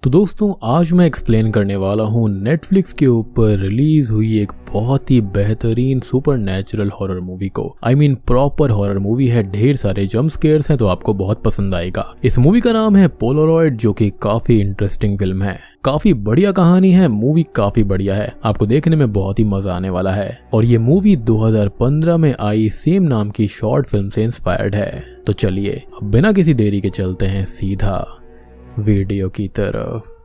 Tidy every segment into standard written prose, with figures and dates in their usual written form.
तो दोस्तों आज मैं एक्सप्लेन करने वाला हूँ नेटफ्लिक्स के ऊपर रिलीज हुई एक बहुत ही बेहतरीन सुपर नेचुरल हॉरर मूवी को। प्रॉपर हॉरर मूवी है, ढेर सारे जंप स्केयर्स हैं, तो आपको बहुत पसंद आएगा। इस मूवी का नाम है पोलारॉइड, जो कि काफी इंटरेस्टिंग फिल्म है, काफी बढ़िया कहानी है, मूवी काफी बढ़िया है, आपको देखने में बहुत ही मजा आने वाला है। और ये मूवी 2015 में आई सेम नाम की शॉर्ट फिल्म से इंस्पायर्ड है। तो चलिए अब बिना किसी देरी के चलते हैं सीधा वीडियो की तरफ।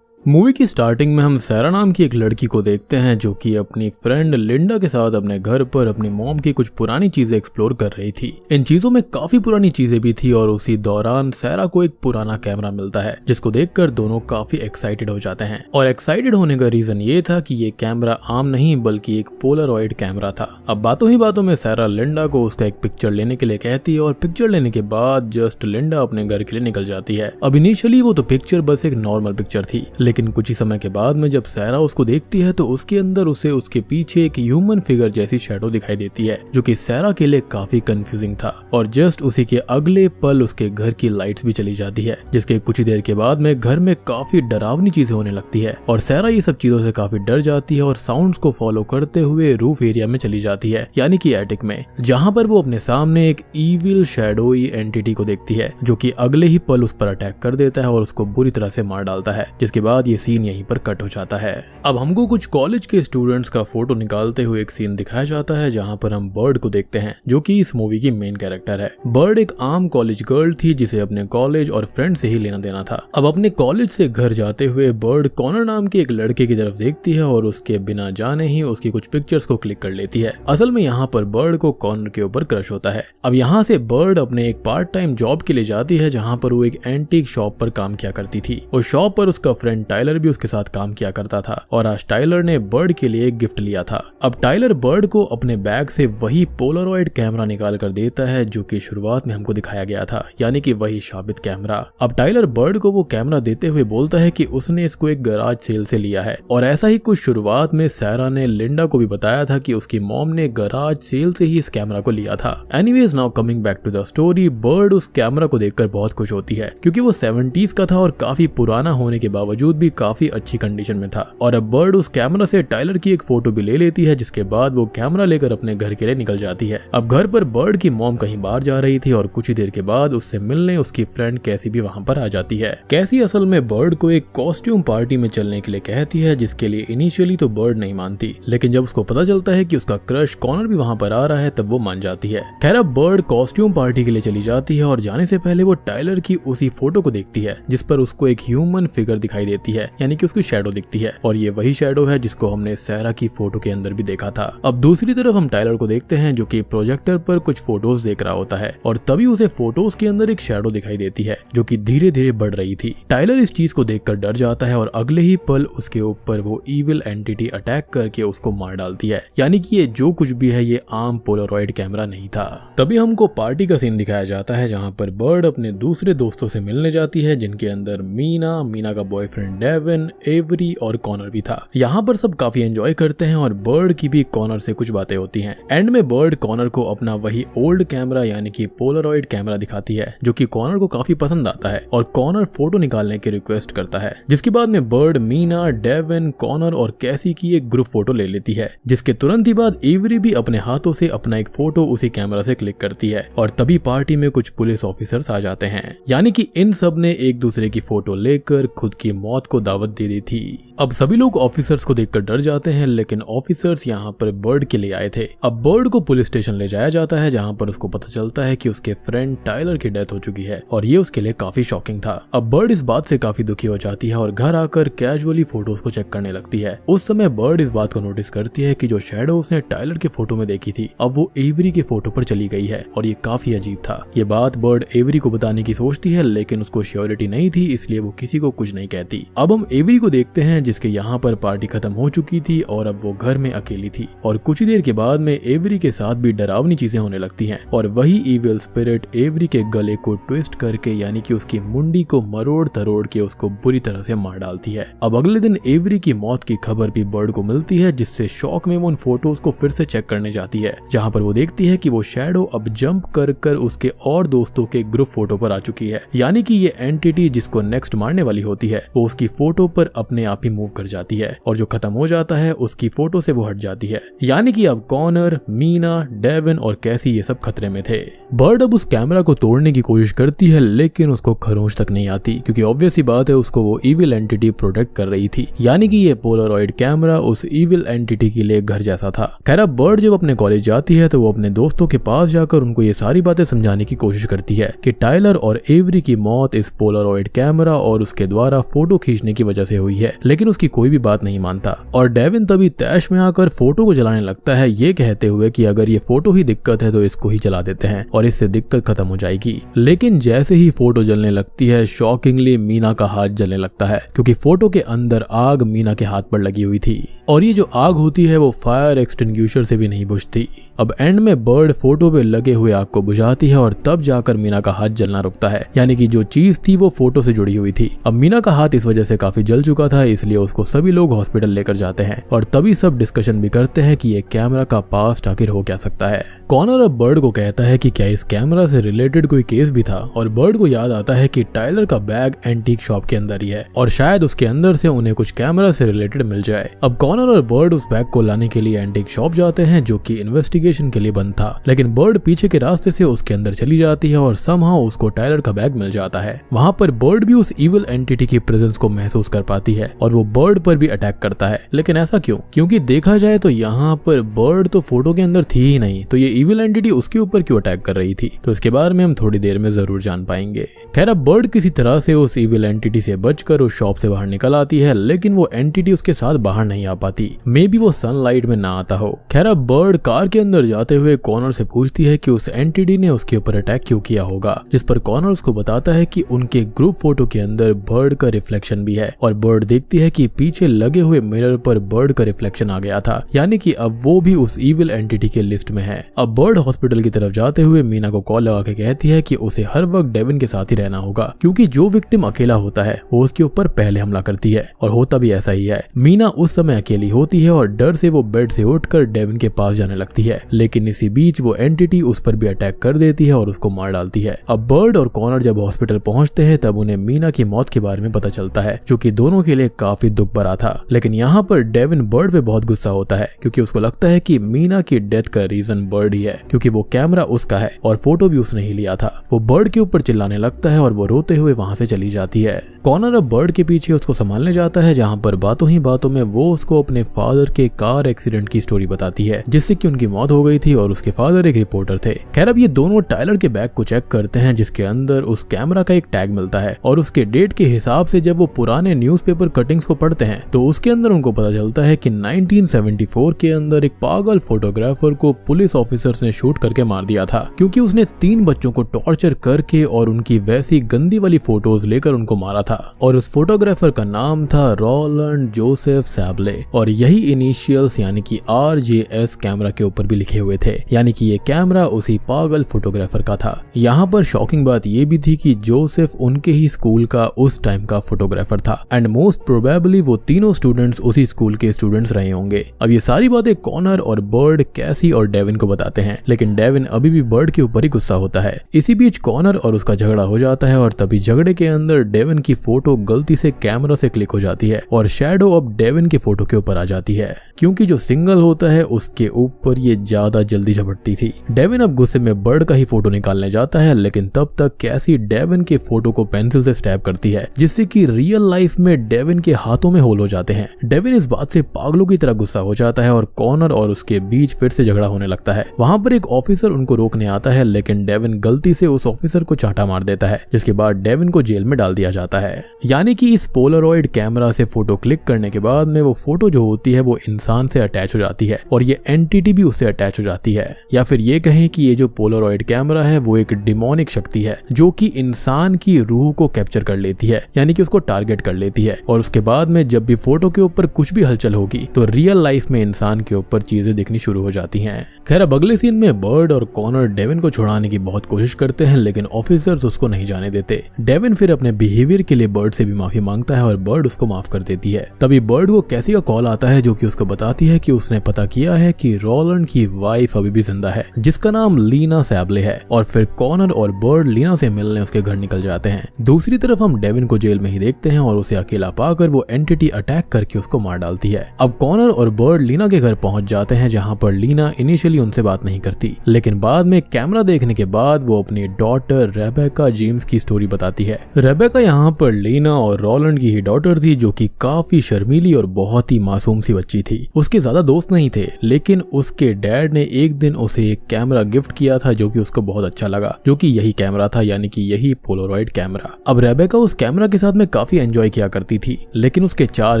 मूवी की स्टार्टिंग में हम सैरा नाम की एक लड़की को देखते हैं जो कि अपनी फ्रेंड लिंडा के साथ अपने घर पर अपनी मॉम की कुछ पुरानी चीजें एक्सप्लोर कर रही थी। इन चीजों में काफी पुरानी चीजें भी थी और उसी दौरान सैरा को एक पुराना कैमरा मिलता है जिसको देखकर दोनों काफी एक्साइटेड हो जाते हैं। और एक्साइटेड होने का रीजन ये था कि ये कैमरा आम नहीं बल्कि एक पोलारॉइड कैमरा था। अब बातों ही बातों में सैरा लिंडा को उसका एक पिक्चर लेने के लिए कहती है और पिक्चर लेने के बाद जस्ट लिंडा अपने घर के लिए निकल जाती है। अब इनिशियली वो तो पिक्चर बस एक नॉर्मल पिक्चर थी, लेकिन कुछ ही समय के बाद में जब सैरा उसको देखती है तो उसके अंदर उसे उसके पीछे एक ह्यूमन फिगर जैसी शैडो दिखाई देती है, जो कि सैरा के लिए काफी कंफ्यूजिंग था। और जस्ट उसी के अगले पल उसके घर की लाइट्स भी चली जाती है, जिसके कुछ ही देर के बाद में घर में काफी डरावनी चीजें होने लगती है। और सैरा ये सब चीजों से काफी डर जाती है और साउंड्स को फॉलो करते हुए रूफ एरिया में चली जाती है, यानी कि एटिक में, जहां पर वो अपने सामने एक ईविल शैडोई एंटिटी को देखती है, जो कि अगले ही पल उस पर अटैक कर देता है और उसको बुरी तरह से मार डालता है। जिसके बाद ये सीन यहीं पर कट हो जाता है। अब हमको कुछ कॉलेज के स्टूडेंट्स का फोटो निकालते हुए एक सीन दिखाया जाता है जहां पर हम बर्ड को देखते हैं, जो कि इस मूवी की मेन कैरेक्टर है। बर्ड एक आम कॉलेज गर्ल थी जिसे अपने कॉलेज और फ्रेंड से ही लेना देना था। अब अपने कॉलेज से घर जाते हुए बर्ड कॉनर नाम के एक लड़के की तरफ देखती है और उसके बिना जाने ही उसकी कुछ पिक्चर्स को क्लिक कर लेती है। असल में यहाँ पर बर्ड को कॉनर के ऊपर क्रश होता है। अब यहाँ से बर्ड अपने एक पार्ट टाइम जॉब के लिए जाती है जहाँ पर वो एक एंटीक शॉप पर काम किया करती थी। उस शॉप पर उसका फ्रेंड टाइलर भी उसके साथ काम किया करता था और आज टाइलर ने बर्ड के लिए एक गिफ्ट लिया था। अब टाइलर बर्ड को अपने बैग से वही पोलारॉइड कैमरा निकाल कर देता है जो कि शुरुआत में हमको दिखाया गया था, यानी कि वही साबित कैमरा। अब टाइलर बर्ड को वो कैमरा देते हुए बोलता है कि उसने इसको एक गैराज सेल से लिया है। और ऐसा ही कुछ शुरुआत में सैरा ने लिंडा को भी बताया था कि उसकी मॉम ने गैराज सेल से ही इस कैमरा को लिया था। Anyways now coming back to the story, bird उस कैमरा को देखकर बहुत खुश होती है क्योंकि वो 70s का था और काफी पुराना होने के बावजूद भी काफी अच्छी कंडीशन में था। और अब बर्ड उस कैमरा से टाइलर की एक फोटो भी ले लेती है, जिसके बाद वो कैमरा लेकर अपने घर के लिए निकल जाती है। अब घर पर बर्ड की मॉम कहीं बाहर जा रही थी और कुछ ही देर के बाद उससे मिलने उसकी फ्रेंड कैसी भी वहां पर आ जाती है। कैसी असल में बर्ड को एक कॉस्ट्यूम पार्टी में चलने के लिए कहती है, जिसके लिए इनिशियली तो बर्ड नहीं मानती, लेकिन जब उसको पता चलता है कि उसका क्रश कॉनर भी वहां पर आ रहा है तब वो मान जाती है। खैर अब बर्ड कॉस्ट्यूम पार्टी के लिए चली जाती है और जाने से पहले वो टाइलर की उसी फोटो को देखती है जिस पर उसको एक ह्यूमन फिगर दिखाई देती है, यानी कि उसकी शैडो दिखती है। और ये वही शैडो है जिसको हमने सैरा की फोटो के अंदर भी देखा था। अब दूसरी तरफ हम टाइलर को देखते हैं जो कि प्रोजेक्टर पर कुछ फोटोज देख रहा होता है और तभी उसे फोटोज के अंदर एक शैडो दिखाई देती है जो कि धीरे धीरे बढ़ रही थी। टाइलर इस चीज को देखकर डर जाता है और अगले ही पल उसके ऊपर वो ईविल एंटिटी अटैक करके उसको मार डालती है, यानी कि ये जो कुछ भी है ये आम पोलारॉइड कैमरा नहीं था। तभी हमको पार्टी का सीन दिखाया जाता है जहाँ पर बर्ड अपने दूसरे दोस्तों से मिलने जाती है, जिनके अंदर मीना का बॉयफ्रेंड डेविन, एवरी और कॉनर भी था। यहाँ पर सब काफी एंजॉय करते हैं और बर्ड की भी कॉनर से कुछ बातें होती हैं। एंड में बर्ड कॉनर को अपना वही ओल्ड कैमरा यानी कि पोलारॉइड कैमरा दिखाती है, जो कि कॉनर को काफी पसंद आता है और कॉनर फोटो निकालने की रिक्वेस्ट करता है। जिसके बाद में बर्ड मीना, डेविन, कॉनर और कैसी की एक ग्रुप फोटो ले लेती है, जिसके तुरंत ही बाद एवरी भी अपने हाथों से अपना एक फोटो उसी कैमरा से क्लिक करती है। और तभी पार्टी में कुछ पुलिस ऑफिसर्स आ जाते हैं, यानी कि इन सब ने एक दूसरे की फोटो लेकर खुद की मौत को दावत दे दी थी। अब सभी लोग ऑफिसर्स को देखकर डर जाते हैं, लेकिन ऑफिसर्स यहाँ पर बर्ड के लिए आए थे। अब बर्ड को पुलिस स्टेशन ले जाया जाता है जहाँ पर उसको पता चलता है कि उसके फ्रेंड टाइलर की डेथ हो चुकी है और ये उसके लिए काफी शॉकिंग था। अब बर्ड इस बात से काफी दुखी हो जाती है और घर आकर कैजुअली फोटोज को चेक करने लगती है। उस समय बर्ड इस बात को नोटिस करती है कि जो शैडो उसने टाइलर के फोटो में देखी थी अब वो एवरी के फोटो पर चली गई है और ये काफी अजीब था। ये बात बर्ड एवरी को बताने की सोचती है, लेकिन उसको श्योरिटी नहीं थी, इसलिए वो किसी को कुछ नहीं कहती। अब हम एवरी को देखते हैं जिसके यहाँ पर पार्टी खत्म हो चुकी थी और अब वो घर में अकेली थी। और कुछ ही देर के बाद में एवरी के साथ भी डरावनी चीजें होने लगती हैं और वही इविल स्पिरिट एवरी के गले को ट्विस्ट करके यानी कि उसकी मुंडी को मरोड़ तरोड़ के उसको बुरी तरह से मार डालती है। अब अगले दिन एवरी की मौत की खबर भी बर्ड को मिलती है, जिससे शौक में वो उन फोटोज को फिर से चेक करने जाती है, जहाँ पर वो देखती है कि वो शैडो अब जंप कर कर उसके और दोस्तों के ग्रुप फोटो पर आ चुकी है, यानी कि ये एंटिटी जिसको नेक्स्ट मारने वाली होती है वो उसकी उसकी फोटो पर अपने आप ही मूव कर जाती है और जो खत्म हो जाता है उसकी फोटो से वो हट जाती है। यानी कि अब कॉनर, मीना, डेविन और कैसी ये सब खतरे में थे। बर्ड अब उस कैमरा को तोड़ने की कोशिश करती है लेकिन उसको खरोंच तक नहीं आती क्योंकि ऑब्वियस ही बात है उसको वो इविल एंटिटी प्रोटेक्ट कर रही थी। यानी कि ये पोलरॉइड कैमरा उस इविल एंटिटी के लिए घर जैसा था। खैर अब बर्ड जब अपने कॉलेज जाती है तो वो अपने दोस्तों के पास जाकर उनको ये सारी बातें समझाने की कोशिश करती है कि टाइलर और एवरी की मौत इस पोलरॉइड कैमरा और उसके द्वारा फोटो खींचने की वजह से हुई है, लेकिन उसकी कोई भी बात नहीं मानता और डेविन तभी तैश में आकर फोटो को जलाने लगता है, ये कहते हुए कि अगर ये फोटो ही दिक्कत है तो इसको ही जला देते हैं और इससे दिक्कत खत्म हो जाएगी। लेकिन जैसे ही फोटो जलने लगती है शॉकिंगली मीना का हाथ जलने लगता है क्योंकि फोटो के अंदर आग मीना के हाथ पर लगी हुई थी और ये जो आग होती है वो फायर एक्सटिंग्विशर से भी नहीं बुझती। अब एंड में बर्ड फोटो पे लगे हुए आग को बुझाती है और तब जाकर मीना का हाथ जलना रुकता है। यानी कि जो चीज थी वो फोटो से जुड़ी हुई थी। अब मीना का हाथ इस वजह से काफी जल चुका था, इसलिए उसको सभी लोग हॉस्पिटल लेकर जाते हैं और तभी सब डिस्कशन भी करते हैं कि ये कैमरा का पास्ट आखिर हो क्या सकता है। कॉनर अब बर्ड को कहता है कि क्या इस कैमरा से रिलेटेड कोई केस भी था और बर्ड को याद आता है कि टाइलर का बैग एंटीक शॉप के अंदर ही है और शायद उसके अंदर से उन्हें कुछ कैमरा से रिलेटेड मिल जाए। अब कॉनर और बर्ड उस बैग को लाने के लिए एंटीक शॉप जाते हैं जो कि इन्वेस्टिगेशन के लिए बंद था, लेकिन बर्ड पीछे के रास्ते से उसके अंदर चली जाती है और समहाउ उसको टाइलर का बैग मिल जाता है। वहाँ पर बर्ड भी उस इविल एंटिटी की प्रेजेंस को महसूस कर पाती है और वो बर्ड पर भी अटैक करता है। लेकिन ऐसा क्यों? क्योंकि देखा जाए तो यहाँ पर बर्ड तो फोटो के अंदर थी ही नहीं, तो ये इविल एंटिटी उसके ऊपर क्यों अटैक कर रही थी, तो इसके बारे में हम थोड़ी देर में जरूर जान पाएंगे। खैर अब बर्ड किसी तरह से उस इविल एंटिटी से बचकर उस शॉप से बाहर निकल आती है, लेकिन वो एंटिटी उसके साथ बाहर नहीं आ पाती। मे बी वो सनलाइट में ना आता हो। खैर अब बर्ड कार के अंदर जाते हुए कॉनर से पूछती है कि उस एंटिटी ने उसके ऊपर अटैक क्यों किया होगा, जिस पर कॉनर उसको बताता है कि उनके ग्रुप फोटो के अंदर बर्ड का रिफ्लेक्शन भी है और बर्ड देखती है कि पीछे लगे हुए मिरर पर बर्ड का रिफ्लेक्शन आ गया था, यानी कि अब वो भी उस इविल एंटिटी के लिस्ट में है। अब बर्ड हॉस्पिटल की तरफ जाते हुए मीना को कॉल लगा के कहती है कि उसे हर वक्त डेविन के साथ ही रहना होगा क्योंकि जो विक्टिम अकेला होता है वो उसके ऊपर पहले हमला करती है और होता भी ऐसा ही है। मीना उस समय अकेली होती है और डर से वो बेड से उठकर डेविन के पास जाने लगती है, लेकिन इसी बीच वो एंटिटी उस पर भी अटैक कर देती है और उसको मार डालती है। अब बर्ड और कॉनर जब हॉस्पिटल पहुंचते हैं तब उन्हें मीना की मौत के बारे में पता चलता है, जो कि दोनों के लिए काफी दुख भरा था। लेकिन यहाँ पर डेविन बर्ड पे बहुत गुस्सा होता है क्योंकि उसको लगता है कि मीना की डेथ का रीजन बर्ड ही है क्योंकि वो कैमरा उसका है और फोटो भी उसने ही लिया था। वो बर्ड के ऊपर चिल्लाने लगता है और वो रोते हुए वहां से चली जाती है। कॉनर अब बर्ड के पीछे उसको संभालने जाता है, जहाँ पर बातों ही बातों में वो उसको अपने फादर के कार एक्सीडेंट की स्टोरी बताती है जिससे कि उनकी मौत हो गई थी और उसके फादर एक रिपोर्टर थे। खैर अब ये दोनों टाइलर के बैग को चेक करते हैं जिसके अंदर उस कैमरा का एक टैग मिलता है और उसके डेट के हिसाब से जब वो पुराने न्यूज़पेपर कटिंग्स को पढ़ते हैं तो उसके अंदर उनको पता चलता है कि 1974 के अंदर एक पागल फोटोग्राफर को पुलिस ऑफिसर्स ने शूट करके मार दिया था क्योंकि उसने 3 बच्चों को टॉर्चर करके और उनकी वैसी गंदी वाली फोटोज लेकर उनको मारा था और उस फोटोग्राफर का नाम था रोलैंड जोसेफ सैबले और यही इनिशियल्स यानी कि RJS कैमरा के ऊपर भी लिखे हुए थे, यानी कि ये कैमरा उसी पागल फोटोग्राफर का था। यहाँ पर शॉकिंग बात ये भी थी कि जोसेफ उनके ही स्कूल का उस टाइम का फोटोग्राफर था एंड मोस्ट प्रोबेबली वो तीनों स्टूडेंट्स उसी स्कूल के स्टूडेंट्स रहे होंगे। अब ये सारी बातें कॉनर और बर्ड, कैसी और डेविन को बताते हैं, लेकिन डेविन अभी भी बर्ड के ऊपर ही गुस्सा होता है। इसी बीच कॉनर और उसका झगड़ा हो जाता है और तभी झगड़े के अंदर डेविन की फोटो गलती से कैमरा से क्लिक हो जाती है और शैडो अब डेविन के फोटो के ऊपर आ जाती है क्योंकि जो सिंगल होता है उसके ऊपर ये ज्यादा जल्दी झपटती थी। डेविन अब गुस्से में बर्ड का ही फोटो निकालने जाता है, लेकिन तब तक कैसी डेविन के फोटो को पेंसिल से स्टैब करती है जिससे कि रियल लाइफ में डेविन के हाथों में होल हो जाते हैं। डेविन इस बात से पागलों की तरह गुस्सा हो जाता है और कॉनर और उसके बीच फिर से झगड़ा होने लगता है। वहाँ पर एक ऑफिसर उनको रोकने आता है, लेकिन डेविन गलती से उस ऑफिसर को चाटा मार देता है जिसके बाद डेविन को जेल में डाल दिया जाता है। यानी कि इस पोलरॉइड कैमरा से फोटो क्लिक करने के बाद में वो फोटो जो होती है वो इंसान से अटैच हो जाती है और ये एंटिटी भी उससे अटैच हो जाती है, या फिर ये कहें कि ये जो पोलरॉइड कैमरा है वो एक डिमोनिक शक्ति है जो कि इंसान की रूह को कैप्चर कर लेती है, यानी कि उसको टारगेट कर लेती है और उसके बाद में जब भी फोटो के ऊपर कुछ भी हलचल होगी तो रियल लाइफ में इंसान के ऊपर चीजें दिखनी शुरू हो जाती हैं। खैर अब अगले सीन में बर्ड और कॉनर डेविन को छुड़ाने की बहुत कोशिश करते हैं, लेकिन ऑफिसर्स उसको नहीं जाने देते। डेविन फिर अपने बिहेवियर के लिए बर्ड से भी माफी मांगता है और बर्ड उसको माफ कर देती है। तभी बर्ड को कैसी का कॉल आता है जो कि उसको बताती है कि उसने पता किया है कि रोलैंड की वाइफ अभी भी जिंदा है जिसका नाम लीना सैबले है और फिर कॉनर और बर्ड लीना से मिलने उसके घर निकल जाते हैं। दूसरी तरफ हम डेविन को जेल में ही देखते हैं और उसे अकेला पाकर वो एंटिटी अटैक करके उसको मार डालती है। अब कॉनर और बर्ड लीना के घर पहुंच जाते हैं, जहां पर लीना इनिशियली उनसे बात नहीं करती, लेकिन बाद में कैमरा देखने के बाद वो अपनी डॉटर रेबेका जेम्स की स्टोरी बताती है। रेबेका यहाँ पर लीना और रॉलैंड की ही डॉटर थी, जो कि काफी शर्मीली और बहुत ही मासूम सी बच्ची थी। उसके ज्यादा दोस्त नहीं थे, लेकिन उसके डैड ने एक दिन उसे एक कैमरा गिफ्ट किया था जो कि उसको बहुत अच्छा लगा, जो कि यही कैमरा था, यानी कि यही पोलरॉइड कैमरा। अब रेबेका उस कैमरा के साथ में काफी एंजॉय किया करती थी, लेकिन उसके 4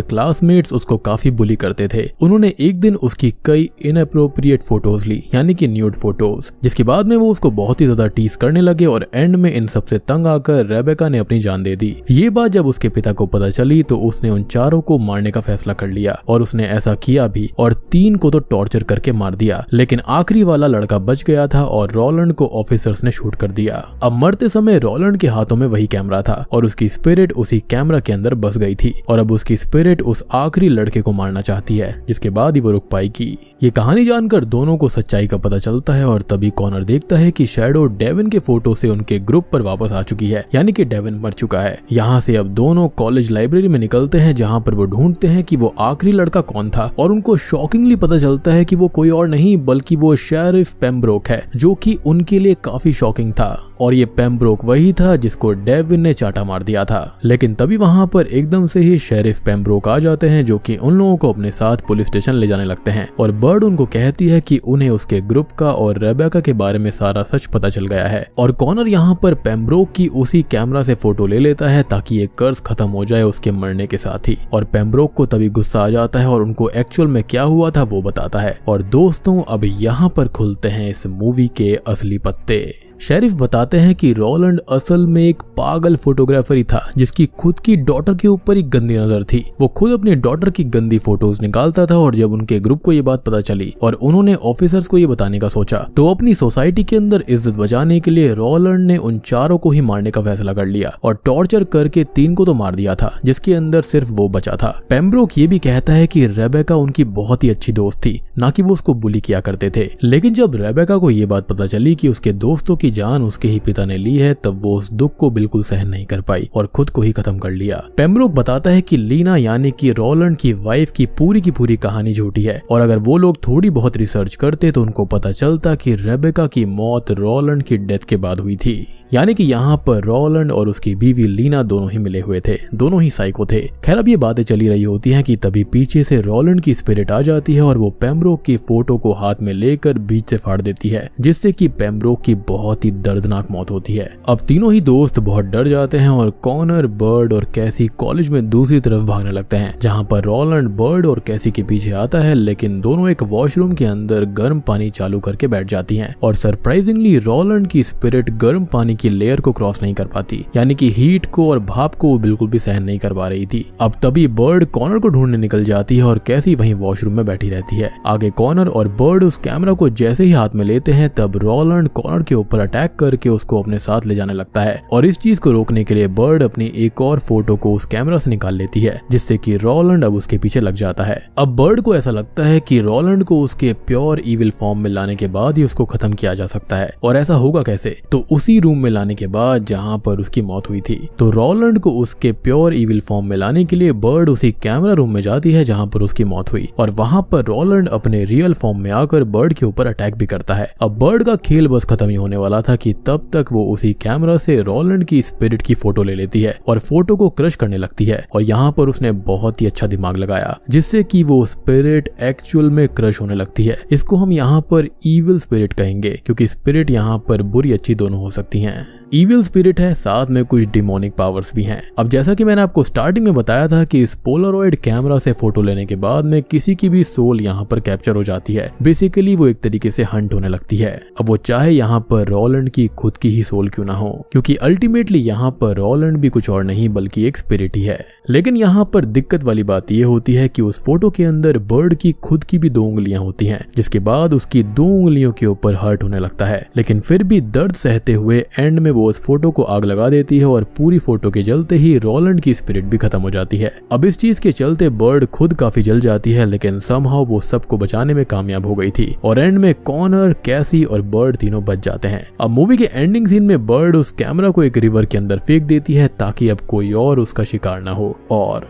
क्लासमेट्स उसको काफी बुली करते थे। उन्होंने एक दिन उसकी कई इनअप्रोप्रिएट फोटोज ली, यानी कि न्यूड फोटोज, जिसके बाद में वो उसको बहुत ही ज्यादा टीज करने लगे और एंड में इन सबसे तंग आकर रेबेका ने अपनी जान दे दी। ये बात जब उसके पिता को पता चली तो उसने उन चारों को मारने का फैसला कर लिया, और उसने ऐसा किया भी, और 3 को तो टॉर्चर करके मार दिया, लेकिन आखिरी वाला लड़का बच गया था और रॉलैंड को ऑफिसर्स ने शूट कर दिया। अब मरते समय रॉलैंड के हाथों में वही कैमरा था और उसकी स्पिरिट उसी कैमरा के अंदर बस गई थी, और अब उसकी स्पिरिट उस आखिरी लड़के को मारना चाहती है, जिसके बाद ही वो रुक पाएगी। ये कहानी जानकर दोनों को सच्चाई का पता चलता है, और तभी कॉनर देखता है कि शैडो डेविन के फोटो से उनके ग्रुप पर वापस आ चुकी है, यानी कि डेविन मर चुका है। यहाँ से अब दोनों कॉलेज लाइब्रेरी में निकलते हैं, जहाँ पर वो ढूंढते हैं कि वो आखिरी लड़का कौन था, और उनको शॉकिंगली पता चलता है कि वो कोई और नहीं बल्कि वो शेरिफ पेम्ब्रोक है, जो कि उनके लिए काफी शॉकिंग था। और ये पेम्ब्रोक वही था जिसको डेविन ने चाटा मार दिया था। लेकिन तभी वहां पर एकदम से ही शेरिफ पेम्ब्रोक आ जाते हैं, जो कि उन लोगों को अपने साथ पुलिस स्टेशन ले जाने लगते हैं, और बर्ड उनको कहती है कि उन्हें उसके ग्रुप का और रेबेका के बारे में सारा सच पता चल गया है। और कॉनर यहाँ पर पेम्ब्रोक की उसी कैमरा से फोटो ले लेता है ताकि ये कर्ज खत्म हो जाए उसके मरने के साथ ही। और पेम्ब्रोक को तभी गुस्सा आ जाता है और उनको एक्चुअल में क्या हुआ था वो बताता है। और दोस्तों, अब यहाँ पर खुलते हैं इस मूवी के असली पत्ते। शेरिफ बताते हैं कि रॉलैंड असल में एक पागल फोटोग्राफर ही था, जिसकी खुद की डॉटर के ऊपर ही गंदी नजर थी। वो खुद अपनी डॉटर की गंदी फोटोज निकालता था, और जब उनके ग्रुप को ये बात पता चली और उन्होंने ऑफिसर्स को ये बताने का सोचा, तो अपनी सोसाइटी के अंदर इज्जत बचाने के लिए रॉलैंड ने उन चारों को ही मारने का फैसला कर लिया, और टॉर्चर करके 3 को तो मार दिया था, जिसके अंदर सिर्फ वो बचा था। पेम्ब्रोक ये भी कहता है कि रेबेका उनकी बहुत ही अच्छी दोस्त थी, ना कि वो उसको बुली किया करते थे। लेकिन जब रेबेका को ये बात पता चली कि उसके दोस्तों की जान उसके ही पिता ने ली है, तब वो उस दुख को बिल्कुल सहन नहीं कर पाई और खुद को ही खत्म कर लिया। पेम्ब्रोक बताता है कि लीना यानी कि रॉलैंड की वाइफ की पूरी कहानी झूठी है, और अगर वो लोग थोड़ी बहुत रिसर्च करते तो उनको पता चलता कि रेबेका की मौत रॉलैंड की डेथ के बाद हुई थी। यानी कि यहाँ पर रॉलैंड और उसकी बीवी लीना दोनों ही मिले हुए थे, दोनों ही साइको थे। खैर, अब ये बातें चली रही होती हैं कि तभी पीछे से रॉलैंड की स्पिरिट आ जाती है और वो पेम्ब्रोक की फोटो को हाथ में लेकर बीच से फाड़ देती है, जिससे कि पेम्ब्रोक की बहुत ही दर्दनाक मौत होती है। अब तीनों ही दोस्त बहुत डर जाते हैं और कॉनर, बर्ड और कैसी कॉलेज में दूसरी तरफ भागने लगते हैं, जहाँ पर रॉलैंड बर्ड और कैसी के पीछे आता है, लेकिन दोनों एक वॉशरूम के अंदर गर्म पानी चालू करके बैठ जाती हैं। और सरप्राइजिंगली रॉलैंड की स्पिरिट गर्म पानी की लेयर को क्रॉस नहीं कर पाती, यानी कि हीट को और भाप को वो बिल्कुल भी सहन नहीं कर पा रही थी। अब तभी बर्ड कॉनर को ढूंढने निकल जाती है और कैसी वहीं वॉशरूम में बैठी रहती है। आगे कॉनर और बर्ड उस कैमरा को जैसे ही हाथ में लेते हैं, तब रॉलैंड कॉनर के ऊपर अटैक करके उसको अपने साथ ले जाने लगता है, और इस चीज को रोकने के लिए बर्ड अपनी एक और फोटो को उस कैमरा से निकाल लेती है, जिससे कि रॉलैंड अब उसके पीछे लग जाता है। अब बर्ड को ऐसा लगता है कि रॉलैंड को उसके प्योर इविल फॉर्म में लाने के बाद ही उसको खत्म किया जा सकता है, और ऐसा होगा कैसे? तो उसी रूम में लाने के बाद जहां पर उसकी मौत हुई थी। तो रॉलैंड को उसके प्योर इविल फॉर्म में लाने के लिए बर्ड उसी कैमरा रूम में जाती है जहां पर उसकी मौत हुई, और वहां पर रॉलैंड अपने रियल फॉर्म में आकर बर्ड के ऊपर अटैक भी करता है। अब बर्ड का खेल बस खत्म ही होने वाला था कि तब तक वो उसी कैमरा से रॉलैंड की स्पिरिट की फोटो ले लेती है और फोटो को क्रश करने लगती है, और यहाँ पर उसने बहुत ही अच्छा दिमाग लगाया, जिससे कि वो स्पिरिट एक्चुअल में क्रश होने लगती है। इसको हम यहाँ पर इविल स्पिरिट कहेंगे, क्योंकि स्पिरिट यहाँ पर बुरी अच्छी दोनों हो सकती हैं। इविल स्पिरिट है, साथ में कुछ डिमोनिक पावर्स भी हैं। अब जैसा कि मैंने आपको स्टार्टिंग में बताया था कि इस पोलरॉइड कैमरा से फोटो लेने के बाद में किसी की भी सोल यहाँ पर कैप्चर हो जाती है। बेसिकली वो एक तरीके से हंट होने लगती है। अब वो चाहे यहाँ पर रॉलैंड की खुद की ही सोल क्यों ना हो, क्योंकि अल्टीमेटली यहाँ पर रॉलैंड भी कुछ और नहीं बल्कि एक स्पिरिट ही है। लेकिन यहाँ पर दिक्कत वाली बात ये होती है कि उस फोटो के अंदर बर्ड की खुद की भी 2 उंगलियां होती हैं, जिसके बाद उसकी 2 उंगलियों के ऊपर हर्ट होने लगता है। लेकिन फिर भी दर्द सहते हुए एंड में वो उस फोटो को आग लगा देती है, और पूरी फोटो के जलते ही रॉलैंड की स्पिरिट भी खत्म हो जाती है। अब इस चीज के चलते बर्ड खुद काफी जल जाती है, लेकिन समहाउ वो सबको बचाने में कामयाब हो गई थी, और एंड में कॉनर, कैसी और बर्ड तीनों बच जाते हैं। अब मूवी के एंडिंग सीन में बर्ड उस कैमरा को एक रिवर के अंदर फेंक देती है ताकि अब कोई और उसका शिकार ना हो, और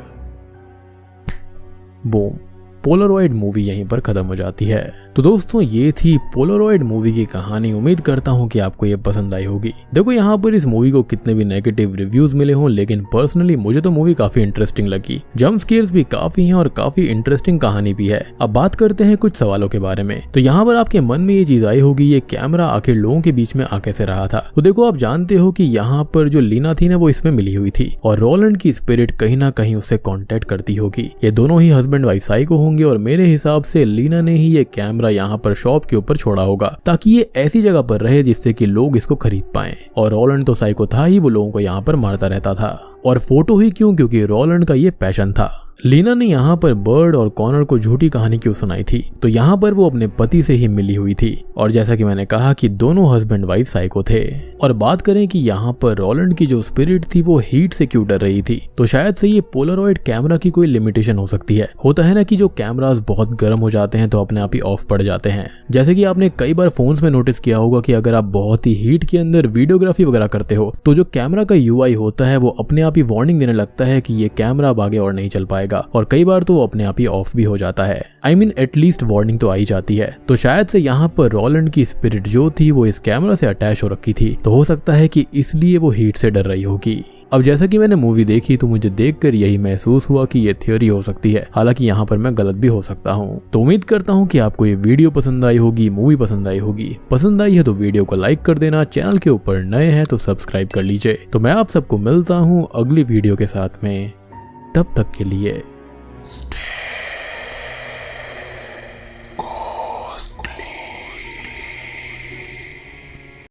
बूम, पोलरॉइड मूवी यहीं पर खत्म हो जाती है। तो दोस्तों ये थी पोलरॉइड मूवी की कहानी। उम्मीद करता हूँ कि आपको ये पसंद आई होगी। देखो यहाँ पर इस मूवी को कितने भी नेगेटिव रिव्यूज मिले हों, लेकिन पर्सनली मुझे तो मूवी काफी इंटरेस्टिंग लगी। जंप स्केयर्स भी काफी हैं और काफी इंटरेस्टिंग कहानी भी है। अब बात करते हैं कुछ सवालों के बारे में। तो यहाँ पर आपके मन में ये चीज आई होगी, ये कैमरा आखिर लोगों के बीच में आ कैसे रहा था। तो देखो आप जानते हो कि यहाँ पर जो लीना थी ना वो इसमें मिली हुई थी और रोलैंड की स्पिरिट कहीं ना कहीं उससे कॉन्टेक्ट करती होगी। ये दोनों ही हस्बैंड वाइफ साइको होंगे और मेरे हिसाब से लीना ने ही ये कैमरा यहाँ पर शॉप के ऊपर छोड़ा होगा ताकि ये ऐसी जगह पर रहे जिससे कि लोग इसको खरीद पाएं। और रोलैंड तो साइको था ही, वो लोगों को यहाँ पर मारता रहता था। और फोटो ही क्यों, क्योंकि रोलैंड का ये पैशन था। लीना ने यहाँ पर बर्ड और कॉनर को झूठी कहानी क्यों सुनाई थी, तो यहाँ पर वो अपने पति से ही मिली हुई थी और जैसा कि मैंने कहा कि दोनों हस्बैंड वाइफ साइको थे। और बात करें कि यहाँ पर रोलैंड की जो स्पिरिट थी वो हीट से क्यों डर रही थी, तो शायद से ये पोलरॉइड कैमरा की कोई लिमिटेशन हो सकती है। होता है ना कि जो कैमरास बहुत गर्म हो जाते हैं तो अपने आप ही ऑफ पड़ जाते हैं। जैसे कि आपने कई बार फोन्स में नोटिस किया होगा कि अगर आप बहुत ही हीट के अंदर वीडियोग्राफी वगैरह करते हो तो जो कैमरा का यूआई होता है वो अपने आप ही वार्निंग देने लगता है कि ये कैमरा अब आगे और नहीं चल पाएगा, और कई बार तो वो अपने आप ही ऑफ भी हो जाता है। आई मीन एटलीस्ट वार्निंग तो आई जाती है। तो शायद से यहाँ पर रोलैंड की स्पिरिट जो थी वो इस कैमरा से अटैच हो रखी थी, तो हो सकता है कि इसलिए वो हीट से डर रही होगी। अब जैसा कि मैंने मूवी देखी तो मुझे देखकर यही महसूस हुआ कि ये थ्योरी हो सकती है, हालांकि यहाँ पर मैं गलत भी हो सकता हूँ। तो उम्मीद करता हूँ कि आपको ये वीडियो पसंद आई होगी, मूवी पसंद आई होगी। पसंद आई है तो वीडियो को लाइक कर देना, चैनल के ऊपर नए हैं तो सब्सक्राइब कर लीजिए। तो मैं आप सबको मिलता हूँ अगली वीडियो के साथ में, तब तक के लिए